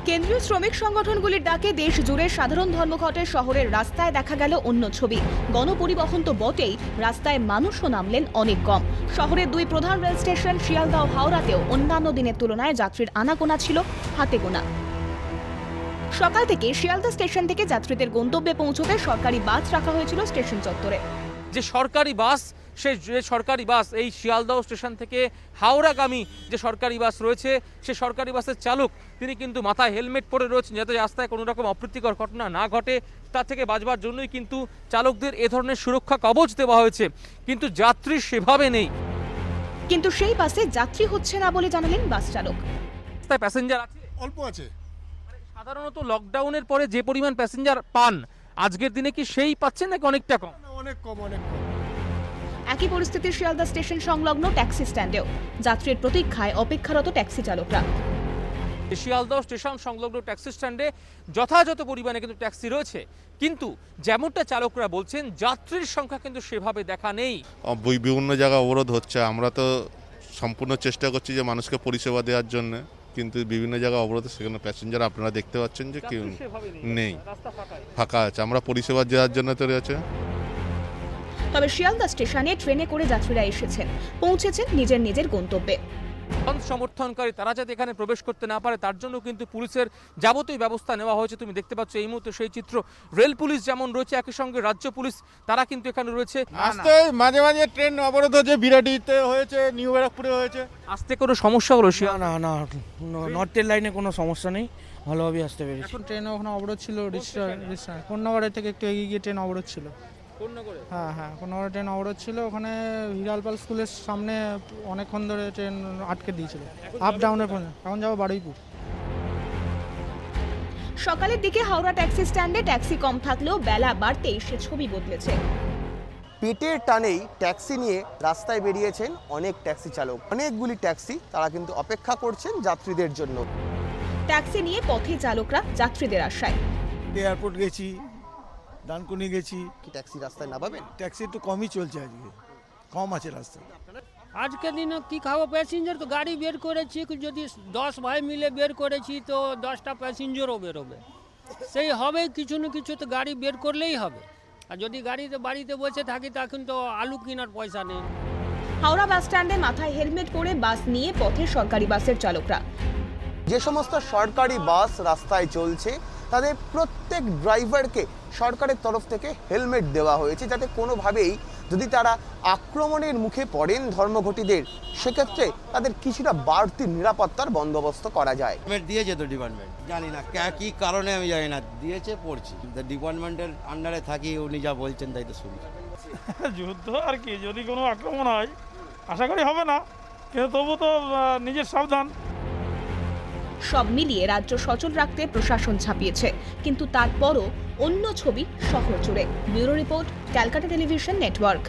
কেন্দ্রীয় শ্রমিক সংগঠনগুলির ডাকে দেশ জুড়ে সাধারণ ধর্মঘটে শহরের রাস্তায় দেখা গেল অন্য ছবি। গণপরিবহন তো বটেই, রাস্তায় মানুষও নামলেন অনেক কম। শহরের দুই প্রধান রেল স্টেশন শিয়ালদা ও হাওড়াতেও অন্যান্য দিনের তুলনায় যাত্রীর আনাগোনা ছিল হাতে গোনা। সকাল থেকে শিয়ালদা স্টেশন থেকে যাত্রীদের গন্তব্যে পৌঁছতে সরকারি বাস রাখা হয়েছিল স্টেশন চত্বরে। যে সরকারি বাস এই শিয়ালদহ স্টেশন থেকে হাওড়াগামী যে সরকারি বাস রয়েছে, সে সরকারি বাসের চালক তিনি কিন্তু মাথায় হেলমেট পরে রয়েছেন, যাতে রাস্তায় কোনো রকম অপ্রীতিকর ঘটনা না ঘটে তা থেকে বাঁচবার জন্যই কিন্তু চালকদের এ ধরনের সুরক্ষা কবচ দেওয়া হয়েছে। কিন্তু যাত্রী সেভাবে নেই। কিন্তু সেই বাসে যাত্রী হচ্ছে না বলে জানালেন বাস চালক। রাস্তায় প্যাসেঞ্জার আছে, অল্প আছে। সাধারণত লকডাউনের পরে যে পরিমাণ প্যাসেঞ্জার পান, আজকের দিনে কি সেই পাচ্ছেন নাকি অনেকটা কম? অনেক কম, অনেক কম। একই পরিস্থিতি শিয়ালদা স্টেশন সংলগ্ন ট্যাক্সি স্ট্যান্ডেও। যাত্রীর প্রতীক্ষায় অপেক্ষারত ট্যাক্সি চালকরা। শিয়ালদহ স্টেশন সংলগ্ন ট্যাক্সি স্ট্যান্ডে যথাযথ পরিমাণে কিন্তু ট্যাক্সি রয়েছে, কিন্তু যেমনটা চালকরা বলছেন যাত্রীর সংখ্যা কিন্তু সেভাবে দেখা নেই। বিভিন্ন জায়গায় অবরোধ হচ্ছে, আমরা তো সম্পূর্ণ চেষ্টা করছি যে মানুষকে পরিষেবা দেওয়ার জন্য, কিন্তু বিভিন্ন জায়গায় অবরোধ, সেখানে প্যাসেঞ্জার আপনারা দেখতে পাচ্ছেন যে কেউ নেই, ফাঁকা আছে। আমরা পরিষেবা দেওয়ার জন্য তৈরি আছে। তবে শিয়ালদা স্টেশনে ট্রেনে করে যাত্রীরা এসেছেন, পৌঁছেছেন নিজের নিজের গন্তব্যে। সমর্থনকারী তারা যাতে এখানে প্রবেশ করতে না পারে তার জন্য কিন্তু পুলিশের যাবতীয় ব্যবস্থা নেওয়া হয়েছে। তুমি দেখতে পাচ্ছ এই মুহূর্তে সেই চিত্র। রেল পুলিশ যেমন রয়েছে, একই সঙ্গে রাজ্য পুলিশ তারা কিন্তু এখানে রয়েছে। আসতে মাঝে মাঝে ট্রেন অবরোধ হচ্ছে, বিরাটিতে হয়েছে, নিউ ব্যারাকপুরে হয়েছে। আসতে কোনো সমস্যা হলো? না না নর্থের লাইনে কোনো সমস্যা নেই, ভালোভাবে আসতে পেরেছি। এখন ট্রেন ওখানে অবরোধ ছিল, কোন্নগরের থেকে একটু এগিয়ে গিয়ে ট্রেন অবরোধ ছিল। হ্যাঁ কোন্নগরে ট্রেন অবরোধ ছিল, ওখানে হিরালপাল স্কুলের সামনে অনেকক্ষণ ধরে ট্রেন আটকে দিয়েছিল আপ ডাউনের পরে। এখন যাবো বারুইপুর। সকালের দিকে হাওড়া ট্যাক্সি স্ট্যান্ডে ট্যাক্সি কম থাকলেও বেলা বাড়তেই সে ছবি বদলেছে। পেটের টানেই ট্যাক্সি নিয়ে রাস্তায় বেরিয়েছেন অনেক ট্যাক্সি চালক। অনেকগুলি ট্যাক্সি তারা কিন্তু অপেক্ষা করছেন যাত্রীদের জন্য। ট্যাক্সি নিয়ে পথে চালকরা যাত্রীদের আশায়। এয়ারপোর্ট গেছি, ডানকুনি গেছি। কি ট্যাক্সি রাস্তায় নামাবেন? ট্যাক্সি একটু কমই চলছে, আজকে কম আছে রাস্তায়। আজকের দিনে কি খাবো, প্যাসেঞ্জার তো গাড়ি বের করেছি, যদি 10 ভাই মিলে বের করেছি তো 10টা প্যাসেঞ্জারও বেরোবে, সেই হবে কিছু না কিছু তো গাড়ি বের করলেই হবে। আর যদি গাড়িতে বাড়িতে বসে থাকি তখন তো আলু কেনার পয়সা নেই। হাওড়া বাস স্ট্যান্ডে মাথায় হেলমেট পরে বাস নিয়ে পথে সরকারি বাসের চালকরা। যে সমস্ত সরকারি বাস রাস্তায় চলছে তাদের প্রত্যেক ড্রাইভারকে সরকারের তরফ থেকে হেলমেট দেওয়া হয়েছে, যাতে কোনোভাবেই যদি তারা আক্রমণের মুখে পড়েন ধর্মঘটীদের, সেক্ষেত্রে তাদের কিছুটা বাড়তি নিরাপত্তার বন্দোবস্ত করা যায়। হেলমেট দিয়েছে তো ডিপার্টমেন্ট, জানি না কি কারণে, আমি জানি না, দিয়েছে পড়ছি। ডিপার্টমেন্টের আন্ডারে থাকি, উনি যা বলছেন তাই তো শুনছি। যুদ্ধ আর কি, যদি কোনো আক্রমণ হয় আশা করি হবে না, কিন্তু তবু তো নিজের সাবধান। সব মিলিয়ে রাজ্য সচল রাখতে প্রশাসন ছাপিয়েছে, কিন্তু তারপরও অন্য ছবি শহর জুড়ে। Bureau report, Calcutta television network.